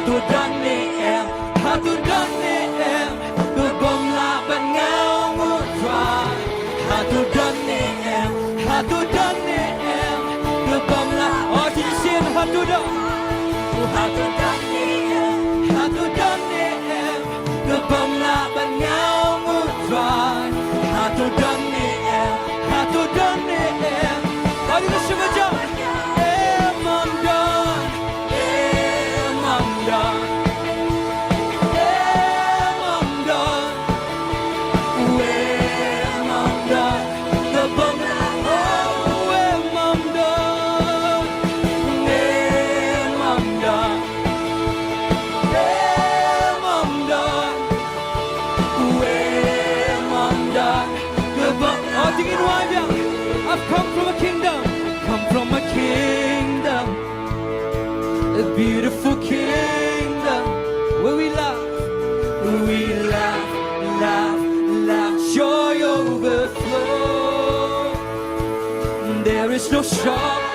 tôi đón đi em, tôi đón đi em, tôi bồng la bên ngao ngút dài. Tôi đón đi em, tôi đón đi em, tôi bồng la. Chỉ xin tôi đón. Tôi đón đi em, tôi đón đi em, tôi bồng la bên ngao ngút dài. Tôi đón đi em, tôi đón đi em. Mari bersama jom. I've come from a kingdom, a beautiful kingdom, where we love, joy overflow. There is no shortage.